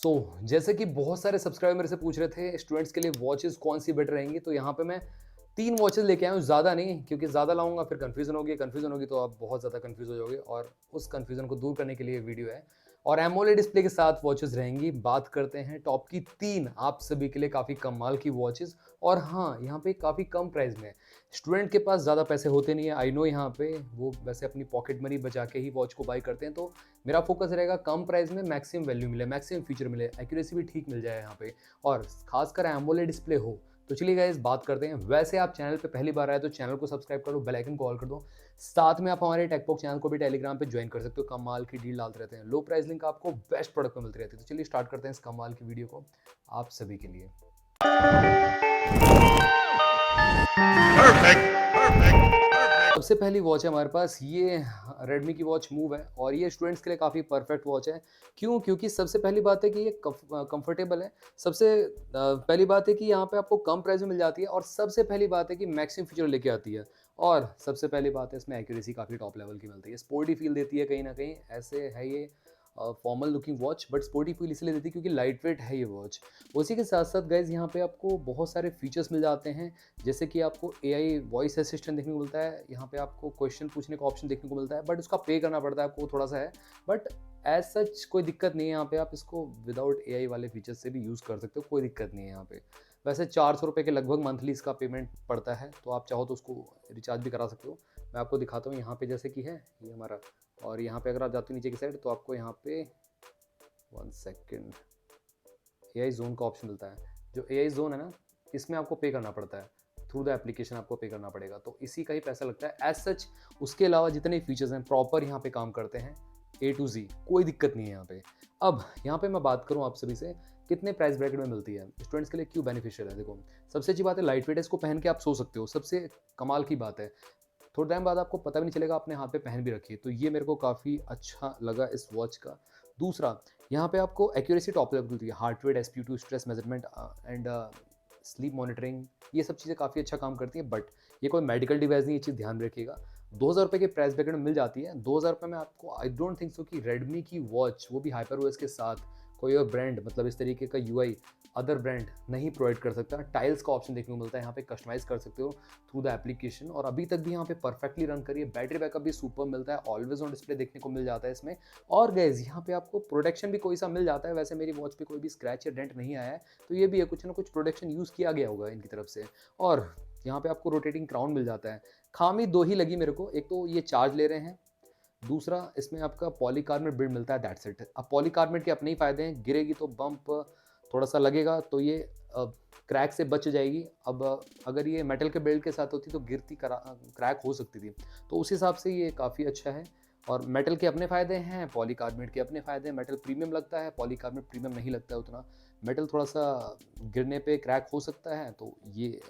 जैसे कि बहुत सारे सब्सक्राइबर मेरे से पूछ रहे थे स्टूडेंट्स के लिए वॉचेस कौन सी बेटर रहेंगी, तो यहाँ पे मैं 3 वॉचेस लेके आया हूँ, ज़्यादा नहीं, क्योंकि ज़्यादा लाऊँगा फिर कन्फ्यूज़न होगी तो आप बहुत ज़्यादा कन्फ्यूज़ हो जाओगे और उस कन्फ्यूज़न को दूर करने के लिए ये वीडियो है। और एमोलेड डिस्प्ले के साथ वॉचेस रहेंगी। बात करते हैं टॉप की 3 आप सभी के लिए काफ़ी कमाल की वॉचेस और हाँ, यहाँ पे काफ़ी कम प्राइस में है। स्टूडेंट के पास ज़्यादा पैसे होते नहीं है, आई नो यहाँ पे वो वैसे अपनी पॉकेट मनी बचा के ही वॉच को बाय करते हैं, तो मेरा फोकस रहेगा कम प्राइस में मैक्सिमम वैल्यू मिले, मैक्सिमम फीचर मिले, एक्यूरेसी भी ठीक मिल जाए यहाँ पे और खासकर एमोलेड डिस्प्ले हो। तो चलिए गाइस बात करते हैं। वैसे आप चैनल पे पहली बार आए तो चैनल को सब्सक्राइब कर दो, बेल आइकन को ऑल कर दो। साथ में आप हमारे टेकपॉक चैनल को भी टेलीग्राम पे ज्वाइन कर सकते हो, कमाल की डील डालते रहते हैं, लो प्राइस लिंक आपको बेस्ट प्रोडक्ट में मिलती रहती है। तो चलिए स्टार्ट करते हैं इस कमाल की वीडियो को आप सभी के लिए। Perfect. Perfect. सबसे पहली वॉच है हमारे पास, ये रेडमी की वॉच मूव है और ये स्टूडेंट्स के लिए काफ़ी परफेक्ट वॉच है। क्यों? क्योंकि सबसे पहली बात है कि ये कंफर्टेबल है। सबसे पहली बात है कि यहाँ पे आपको कम प्राइस में मिल जाती है और सबसे पहली बात है कि मैक्सिमम फीचर लेके आती है और सबसे पहली बात है इसमें एक्यूरेसी काफ़ी टॉप लेवल की मिलती है। स्पोर्टी फील देती है कहीं ना कहीं, ऐसे है ये formal looking watch but sporty feel इसलिए देती है क्योंकि लाइट वेट है ये वॉच। उसी के साथ साथ गाइज यहाँ पे आपको बहुत सारे फीचर्स मिल जाते हैं, जैसे कि आपको एआई वॉइस असिस्टेंट देखने को मिलता है, यहाँ पे आपको क्वेश्चन पूछने का ऑप्शन देखने को मिलता है, बट उसका पे करना पड़ता है आपको, थोड़ा सा है, बट एज सच कोई दिक्कत नहीं है। यहाँ पे आप इसको विदाउट एआई वाले फीचर्स से भी यूज़ कर सकते हो, कोई दिक्कत नहीं है यहाँ पे। वैसे 400 रुपये के लगभग मंथली इसका पेमेंट पड़ता है, तो आप चाहो तो उसको रिचार्ज भी करा सकते हो। मैं आपको दिखाता हूँ यहाँ पे, जैसे कि है ये हमारा, और यहाँ पे अगर आप जाते हो नीचे की साइड तो आपको यहाँ पे 1 सेकेंड एआई जोन का ऑप्शन मिलता है। जो एआई जोन है ना, इसमें आपको पे करना पड़ता है, थ्रू द एप्लीकेशन आपको पे करना पड़ेगा, तो इसी का ही पैसा लगता है एज सच। उसके अलावा जितने फीचर्स हैं प्रॉपर यहाँ पे काम करते हैं ए टू जी, कोई दिक्कत नहीं है यहाँ पे। अब यहाँ पे मैं बात करूँ आप सभी से कितने प्राइस ब्रैकेट में मिलती है, स्टूडेंट्स के लिए क्यों बेनिफिशियल है। देखो, सबसे अच्छी बात है लाइट वेट है, इसको पहन के आप सो सकते हो, सबसे कमाल की बात है। थोड़े टाइम बाद आपको पता भी नहीं चलेगा आपने हाथ पे पहन भी रखी है, तो ये मेरे को काफ़ी अच्छा लगा इस वॉच का। दूसरा, यहाँ पे आपको एक्यूरेसी टॉप लेवल मिलती है, heart rate, sp2, stress measurement and sleep monitoring, ये सब चीज़ें काफ़ी अच्छा काम करती हैं। बट ये कोई मेडिकल डिवाइस नहीं, ये चीज़ ध्यान रखिएगा। 2000 रुपये के प्राइस ब्रैकेट में मिल जाती है। 2000 रुपये में आपको आई डोंट थिंक सो कि रेडमी की वॉच, वो भी हाइपर ओएस के साथ, कोई और ब्रांड मतलब इस तरीके का यूआई अदर ब्रांड नहीं प्रोवाइड कर सकता। टाइल्स का ऑप्शन देखने को मिलता है, यहाँ पे कस्टमाइज कर सकते हो थ्रू द एप्लीकेशन, और अभी तक भी यहाँ पे परफेक्टली रन करिए। बैटरी बैकअप भी सुपर मिलता है, ऑलवेज ऑन डिस्प्ले देखने को मिल जाता है इसमें। और गैस यहाँ पे आपको प्रोटेक्शन भी कोई सा मिल जाता है। वैसे मेरी वॉच पे कोई भी स्क्रैच या डेंट नहीं आया है, तो ये भी है, कुछ ना कुछ प्रोटेक्शन यूज़ किया गया होगा इनकी तरफ से। और यहाँ पे आपको रोटेटिंग क्राउन मिल जाता है। खामी दो ही लगी मेरे को, एक तो ये चार्ज ले रहे हैं, दूसरा इसमें आपका पॉलीकार्बोनेट बिल्ड मिलता है, दैट्स इट। अब पॉलीकार्बोनेट के अपने ही फायदे हैं, गिरेगी तो बम्प थोड़ा सा लगेगा, तो ये क्रैक से बच जाएगी। अब अगर ये मेटल के बिल्ड के साथ होती तो गिरती क्रैक हो सकती थी, तो उस हिसाब से ये काफ़ी अच्छा है। और मेटल के अपने फ़ायदे हैं, पॉलीकार्बोनेट के अपने फ़ायदे हैं। मेटल प्रीमियम लगता है, पॉलीकार्बोनेट प्रीमियम नहीं लगता है उतना। मेटल थोड़ा सा गिरने पे क्रैक हो सकता है, तो ये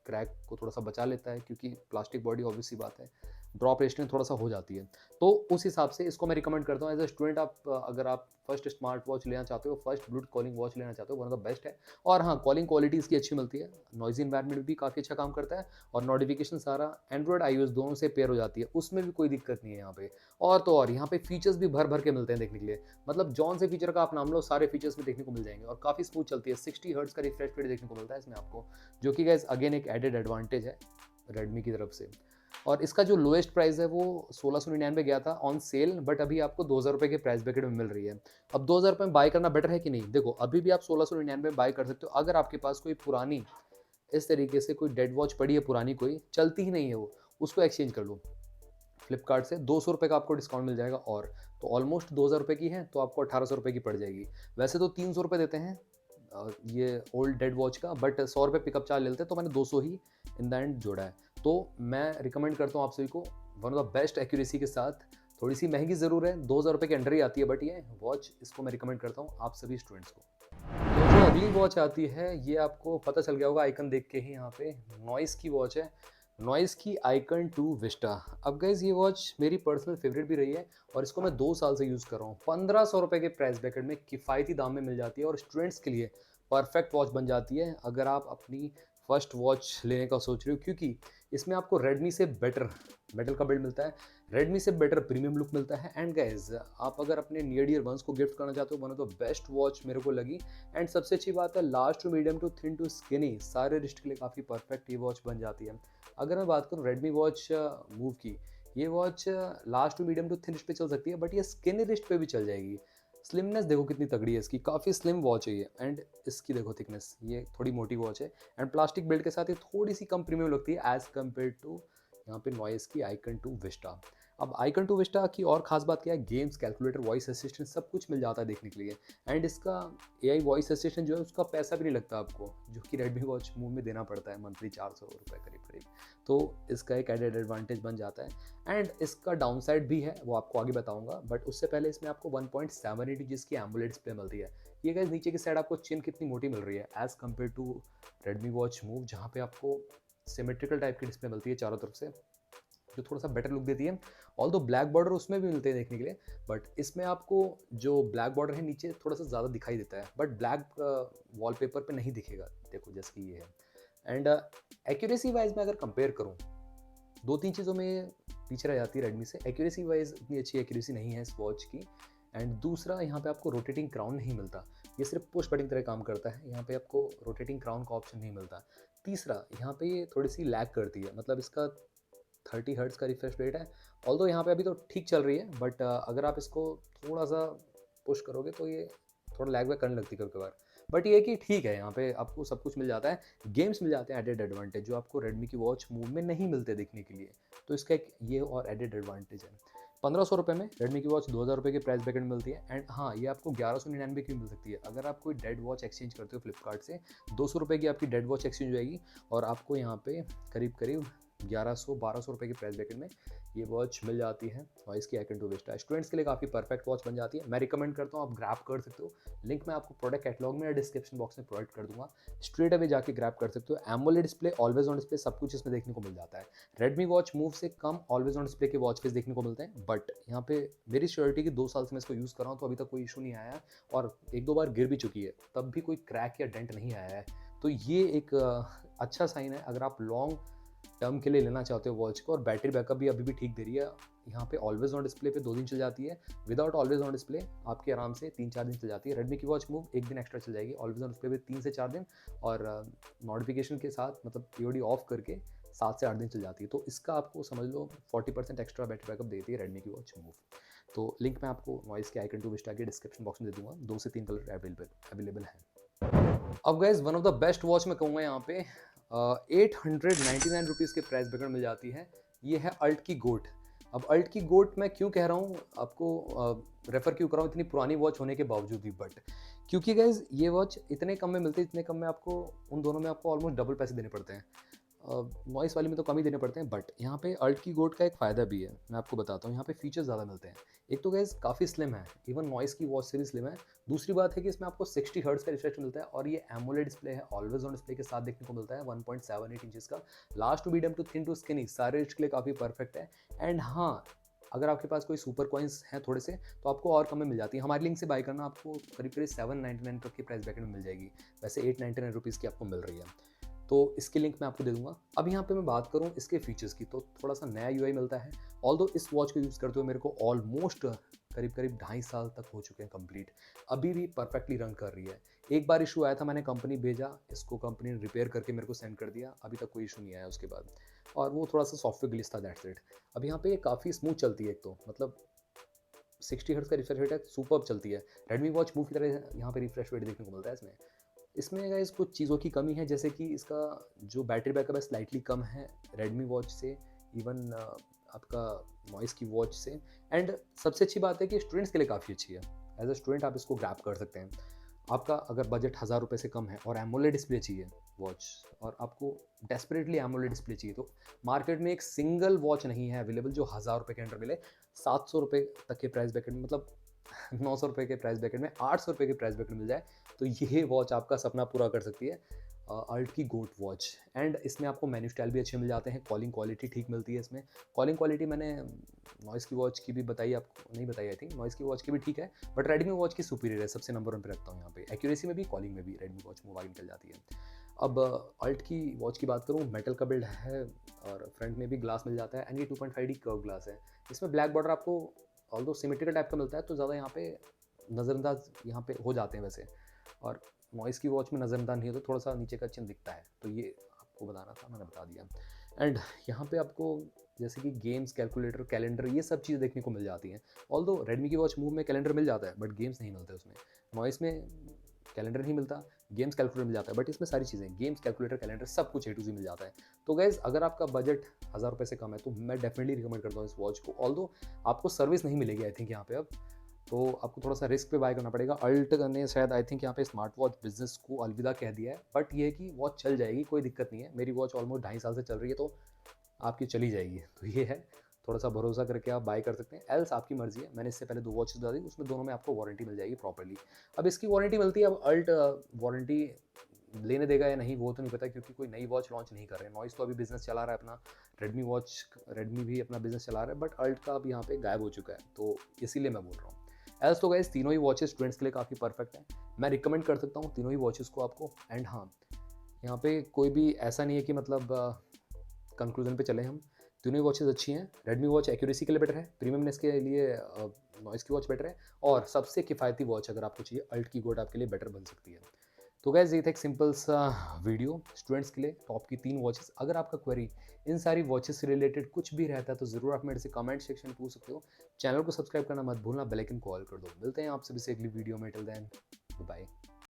क्रैक को थोड़ा सा बचा लेता है, क्योंकि प्लास्टिक बॉडी ऑब्वियस सी बात है, ड्रॉप रेस्टिंग थोड़ा सा हो जाती है। तो उस हिसाब से इसको मैं रिकमेंड करता हूँ एज अ स्टूडेंट। आप अगर आप फर्स्ट स्मार्ट वॉच लेना चाहते हो, फर्स्ट ब्लूटूथ कॉलिंग वॉच लेना चाहते हो, वन ऑफ द बेस्ट है। और हाँ, कॉलिंग क्वालिटी इसकी अच्छी मिलती है, नॉइजी इन्वायरमेंट भी काफ़ी अच्छा काम करता है, और नोटिफिकेशन सारा एंड्रॉइड iOS दोनों से पेयर हो जाती है, उसमें भी कोई दिक्कत नहीं है यहाँ पे। और तो और यहाँ पे फीचर्स भी भर भर के मिलते हैं देखने के लिए, मतलब जौन से फीचर का आप नाम लो सारे फीचर्स में देखने को मिल जाएंगे, और काफ़ी स्मूथ चलती है। 60 हर्ट्ज का रिफ्रेश रेट देखने को मिलता है इसमें आपको, जो कि गाइस अगेन एक एडेड एडवांटेज है रेडमी की तरफ से। और इसका जो लोएस्ट प्राइस है वो 1699 गया था ऑन सेल, बट अभी आपको 2000 रुपये के प्राइस ब्रैकेट में मिल रही है। अब 2000 रुपये में बाय करना बेटर है कि नहीं? देखो, अभी भी आप 1699 में बाय कर सकते हो। अगर आपके पास कोई पुरानी इस तरीके से कोई डेड वॉच पड़ी है, पुरानी कोई चलती ही नहीं है वो, उसको एक्सचेंज कर लो फ्लिपकार्ट से, 200 रुपये का आपको डिस्काउंट मिल जाएगा। और तो ऑलमोस्ट 2000 रुपये की है, तो आपको 1800 रुपये की पड़ जाएगी। वैसे तो 300 रुपये देते हैं ये ओल्ड डेड वॉच का, बट 100 रुपये पिकअप चार्ज लेते हैं, तो मैंने 200 ही इन द एंड जोड़ा है। तो मैं रिकमेंड करता हूँ आप सभी को, one of the best accuracy के साथ, थोड़ी सी महंगी ज़रूर है, 2000 रुपये के अंडर ही आती है, बट ये वॉच इसको मैं रिकमेंड करता हूँ आप सभी स्टूडेंट्स को। तो जो अगली वॉच आती है, ये आपको पता चल गया होगा आइकन देख के ही, यहाँ पे नॉइस की वॉच है, नॉइस की आइकन 2 विस्टा। अब गाइज ये वॉच मेरी पर्सनल फेवरेट भी रही है, और इसको मैं 2 साल से यूज़ कर रहा हूँ। 1500 रुपये के प्राइस ब्रैकेट में किफ़ायती दाम में मिल जाती है, और स्टूडेंट्स के लिए परफेक्ट वॉच बन जाती है अगर आप अपनी फर्स्ट वॉच लेने का सोच रहे हो, क्योंकि इसमें आपको रेडमी से बेटर मेटल का बिल्ड मिलता है, रेडमी से बेटर प्रीमियम लुक मिलता है। एंड गाइज, आप अगर अपने नियर डियर वंस को गिफ्ट करना चाहते हो, one of the best watch मेरे को लगी। एंड सबसे अच्छी बात है, large to medium to thin to skinny सारे रिस्ट के लिए काफ़ी परफेक्ट ये वॉच बन जाती है। अगर मैं बात करूँ रेडमी वॉच मूव की, ये watch large to medium to thin wrist पे चल सकती है, बट ये स्किनी रिस्ट पे भी चल जाएगी। स्लिमनेस देखो कितनी तगड़ी है इसकी, काफ़ी स्लिम वॉच है ये। एंड इसकी देखो थिकनेस, ये थोड़ी मोटी वॉच है। एंड प्लास्टिक बिल्ड के साथ ये थोड़ी सी कम प्रीमियम लगती है एज कम्पेयर टू यहाँ पे नॉइस की आइकन 2 विस्टा। अब आइकन 2 विस्टा की और खास बात क्या है, games, calculator, voice assistant sub कुछ मिल जाता है देखने के लिए। एंड इसका एआई वॉइस असिस्टेंट जो है उसका पैसा भी नहीं लगता आपको, जो कि रेडमी वॉच मूव में देना पड़ता है मंथली 400 रुपये करीब करीब। तो इसका एक एडेड एडवांटेज बन जाता है। एंड इसका डाउन साइड भी है, वो आपको आगे बताऊंगा, बट उससे पहले इसमें आपको 1.7 इंच की एमोलेड डिस्प्ले मिलती है। ये गाइस नीचे की साइड आपको चिन कितनी मोटी मिल रही है as compare to Redmi watch move, जहाँ पे आपको सिमेट्रिकल टाइप की डिस्प्ले मिलती है चारों तरफ से, जो थोड़ा सा बेटर लुक देती है। ऑल दो ब्लैक बॉर्डर उसमें भी मिलते हैं देखने के लिए, बट इसमें आपको जो ब्लैक बॉर्डर है नीचे थोड़ा सा ज़्यादा दिखाई देता है, बट ब्लैक वॉलपेपर पे नहीं दिखेगा, देखो जैसे कि ये है। एंड एक्यूरेसी वाइज में अगर कंपेयर करूँ, दो तीन चीज़ों में पीछे रह जाती है रेडमी से। एक्यूरेसी वाइज इतनी अच्छी एक्यूरेसी नहीं है इस वॉच की। एंड दूसरा, यहाँ पे आपको रोटेटिंग क्राउन नहीं मिलता, ये सिर्फ पुश बटन की तरह काम करता है, यहाँ पे आपको रोटेटिंग क्राउन का ऑप्शन नहीं मिलता। तीसरा, यहाँ पे ये थोड़ी सी लैग करती है, मतलब इसका 30 हर्ट्ज़ का रिफ्रेश रेट है। ऑल्दो यहाँ पे अभी तो ठीक चल रही है, बट अगर आप इसको थोड़ा सा पुश करोगे तो ये थोड़ा लैग वैग करने लगती है कभी कभार। बट ये है कि ठीक है, यहाँ पे आपको सब कुछ मिल जाता है, गेम्स मिल जाते हैं एडेड एडवांटेज, जो आपको रेडमी की वॉच मूव में नहीं मिलते देखने के लिए। तो इसका एक ये और एडेड एडवांटेज है। 1500 रुपये में रेडमी की वॉच 2000 रुपये के प्राइस ब्रैकेट में मिलती है। एंड हाँ, ये आपको 1199 की मिल सकती है। अगर आप कोई डेड वॉच एक्सचेंज करते हो फ्लिपकार्ट से, 200 रुपये की आपकी डेड वॉच एक्सचेंज हो जाएगी, और आपको यहाँ पे करीब करीब 1100-1200 रुपये के प्राइस ब्रैकेट में ये वॉच मिल जाती है। और इसकी आइकन 2 विस्टा स्टूडेंट्स के लिए काफ़ी परफेक्ट वॉच बन जाती है। मैं रिकमेंड करता हूँ आप ग्रैब कर सकते हो, लिंक मैं आपको प्रोडक्ट कैटलॉग में या डिस्क्रिप्शन बॉक्स में प्रोवाइड कर दूंगा, स्ट्रेट अवे जाके ग्रैब कर सकते हो। AMOLED display, always on display, सब कुछ इसमें देखने को मिल जाता है। रेडमी वॉच मूव से कम ऑलवेज ऑन डिस्प्ले के वॉच फेस देखने को मिलते हैं, बट यहाँ पे मेरी श्योरिटी की 2 साल से मैं इसको यूज़ कर रहा हूँ, तो अभी तक कोई इशू नहीं आया है, और एक दो बार गिर भी चुकी है, तब भी कोई क्रैक या डेंट नहीं आया है। तो ये एक अच्छा साइन है अगर आप लॉन्ग टर्म के लिए लेना चाहते हो वॉच को। और बैटरी बैकअप भी अभी भी ठीक दे रही है। यहाँ पे ऑलवेज ऑन डिस्प्ले पे 2 दिन चल जाती है, विदाउट ऑलवेज ऑन डिस्प्ले आपके आराम से 3-4 दिन चल जाती है। रेडमी की वॉच मूव 1 दिन एक्स्ट्रा चल जाएगी, ऑलवेज ऑन डिस्प्ले पे 3 से 4 दिन, और नोटिफिकेशन के साथ मतलब पीओडी ऑफ करके 7 से 8 दिन चल जाती है। तो इसका आपको समझ लो 40% एक्स्ट्रा बैटरी बैकअप देती है रेडमी की वॉच मूव। तो लिंक मैं आपको नॉइस के आइकन 2 विस्टा के डिस्क्रिप्शन बॉक्स में दे दूंगा। 2 से 3 कलर अवेलेबल है। अब guys, one of the best watch मैं कहूँगा यहाँ पे 899 रुपीज़ के प्राइस ब्रैकेट मिल जाती है। ये है अल्ट की गोट। अब अल्ट की गोट मैं क्यों कह रहा हूँ आपको, रेफ़र क्यों कर रहा हूँ इतनी पुरानी वॉच होने के बावजूद भी, बट क्योंकि गाइज ये वॉच इतने कम में मिलती है, इतने कम में आपको उन दोनों में आपको ऑलमोस्ट डबल पैसे देने पड़ते हैं। नॉइस वाली में तो कम ही देने पड़ते हैं, बट यहाँ पे अल्ट की गोट का एक फ़ायदा भी है, मैं आपको बताता हूँ। यहाँ पे फीचर्स ज़्यादा मिलते हैं। एक तो गाइज काफ़ी स्लिम है, इवन नॉइस की वॉच से भी स्लिम है। दूसरी बात है कि इसमें आपको 60 हर्ट्ज़ का रिफ्रेश मिलता है, और ये एमोलेड डिस्प्ले है, ऑलवेज ऑन डिस्प्ले के साथ देखने को मिलता है। 1.78 इंचेस का, large to medium to thin to skinny सारे रिच के लिए काफ़ी परफेक्ट है। एंड हाँ, अगर आपके पास कोई सुपर कॉइन्स हैं थोड़े से, तो आपको और कम में मिल जाती है। हमारी लिंक से बाय करना, आपको करीब करीब 799 तक के प्राइस ब्रैकेट में मिल जाएगी। वैसे 899 रुपीज़ की आपको मिल रही है, तो इसकी लिंक मैं आपको दे दूंगा। अब यहाँ पे मैं बात करूँ इसके फीचर्स की, तो थोड़ा सा नया यूआई मिलता है। ऑल्दो इस वॉच को यूज़ करते हुए मेरे को ऑलमोस्ट करीब करीब 2.5 साल तक हो चुके हैं कंप्लीट, अभी भी परफेक्टली रन कर रही है। एक बार इशू आया था, मैंने कंपनी भेजा, इसको कंपनी ने रिपेयर करके मेरे को सेंड कर दिया, अभी तक कोई इशू नहीं आया उसके बाद, और वो थोड़ा सा सॉफ्टवेयर ग्लिच था, दैट्स इट। अब यहाँ पे ये काफ़ी स्मूथ चलती है, एक तो मतलब 60 हर्ट्ज़ का रिफ्रेश रेट है, सुपर्ब चलती है। रेडमी वॉच मूव की तरह यहाँ पे रिफ्रेश रेट देखने को मिलता है इसमें। इसमें गाइस कुछ चीज़ों की कमी है, जैसे कि इसका जो बैटरी बैकअप है स्लाइटली कम है रेडमी वॉच से, इवन आपका नॉइस की वॉच से। एंड सबसे अच्छी बात है कि स्टूडेंट्स के लिए काफ़ी अच्छी है। एज अ स्टूडेंट आप इसको ग्रैब कर सकते हैं। आपका अगर बजट 1000 रुपये से कम है और एमोलेड डिस्प्ले चाहिए वॉच, और आपको डेस्परेटली एमोलेड डिस्प्ले चाहिए, तो मार्केट में एक सिंगल वॉच नहीं है अवेलेबल जो 1000 रुपये के अंडर मिले। 700 रुपये तक के प्राइस ब्रैकेट में, मतलब 900 रुपये के प्राइस ब्रैकेट में, 800 रुपये के प्राइस ब्रैकेट में मिल जाए, तो ये वॉच आपका सपना पूरा कर सकती है। अल्ट की गोट वॉच। एंड इसमें आपको मेन्यू स्टाइल भी अच्छे मिल जाते हैं, कॉलिंग क्वालिटी ठीक मिलती है इसमें। कॉलिंग क्वालिटी मैंने नॉइस की वॉच की भी बताई, आपको नहीं बताई आई थिंक, नॉइस की वॉच की भी ठीक है, बट रेडमी वॉच की सुपीरियर है, सबसे नंबर 1 पे रखता हूँ यहाँ पे। एक्यूरेसी में भी, कॉलिंग में भी रेडमी वॉच मोबाइल निकल जाती है। अब अल्ट की वॉच की बात करूँ, मेटल का बिल्ड है और फ्रंट में भी ग्लास मिल जाता है एंड ये 2.5D कर्व ग्लास है। इसमें ब्लैक बॉर्डर आपको ऑल्दो सिमेट्रिकल टाइप का मिलता है, तो ज़्यादा यहाँ पे नज़रअंदाज यहाँ पे हो जाते हैं वैसे। और नॉइज़ की वॉच में नज़रअंदाज नहीं होता, थोड़ा सा नीचे का चिन्ह दिखता है, तो ये आपको बताना था, मैंने बता दिया। एंड यहाँ पे आपको जैसे कि गेम्स, कैलकुलेटर, कैलेंडर, ये सब चीज़ें देखने को मिल जाती हैं। ऑल्दो रेडमी की वॉच मूव में कैलेंडर मिल जाता है, बट गेम्स नहीं मिलते उसमें। नॉइज़ में कैलेंडर नहीं मिलता, गेम्स कैलकुलेटर मिल जाता है, बट इसमें सारी चीज़ें गेम्स, कैलकुलेटर, कैलेंडर सब कुछ ए टू ज़ेड मिल जाता है। तो गाइज़ अगर आपका बजट ₹1000 से कम है, तो मैं डेफिनिटली रिकमेंड करता हूँ इस वॉच को। ऑल्दो आपको सर्विस नहीं मिलेगी आई थिंक यहाँ पे अब, तो आपको थोड़ा सा रिस्क पे बाय करना पड़ेगा। अल्ट ने शायद आई थिंक यहाँ पे स्मार्ट वॉच बिजनेस को अलविदा कह दिया है, बट ये है कि वॉच चल जाएगी, कोई दिक्कत नहीं है। मेरी वॉच ऑलमोस्ट 2.5 साल से चल रही है, तो आपकी चली जाएगी। तो ये है, थोड़ा सा भरोसा करके आप बाय कर सकते हैं, एल्स आपकी मर्जी है। मैंने इससे पहले 2 वॉचेस बता दी, उसमें दोनों में आपको वारंटी मिल जाएगी प्रॉपर्ली। अब इसकी वारंटी मिलती है, अब अल्ट वारंटी लेने देगा या नहीं वो तो नहीं पता, क्योंकि कोई नई वॉच लॉन्च नहीं कर रहे हैं। नॉइस तो अभी बिजनेस चला रहा है अपना, रेडमी भी अपना बिजनेस चला रहा है, बट अल्ट का अब यहाँ पे गायब हो चुका है, तो इसीलिए मैं बोल रहा हूँ। एल्स तो गाइस तीनों ही वॉचेस स्टूडेंट्स के लिए काफ़ी परफेक्ट हैं। मैं रिकमेंड कर सकता हूँ तीनों ही वॉचेस को आपको। एंड हाँ, यहाँ पे कोई भी ऐसा नहीं है कि मतलब कंक्लूजन पे चले हम। तीनों ही वॉचेस अच्छी हैं। रेडमी वॉच एक्यूरेसी के लिए बेटर है, प्रीमियमनेस के लिए नॉइस की वॉच बेटर है, और सबसे किफ़ायती वॉच अगर आपको चाहिए, अल्ट की गोड आपके लिए बेटर बन सकती है। तो गाइस ये था एक सिंपल सा वीडियो स्टूडेंट्स के लिए, टॉप की 3 वॉचेस। अगर आपका क्वेरी इन सारी वॉचेस से रिलेटेड कुछ भी रहता है, तो ज़रूर आप मेरे से कमेंट सेक्शन में पूछ सकते हो। चैनल को सब्सक्राइब करना मत भूलना, बेल आइकन को ऑल कर दो। मिलते हैं आपसे भी अगली वीडियो में, टिल देन बाय।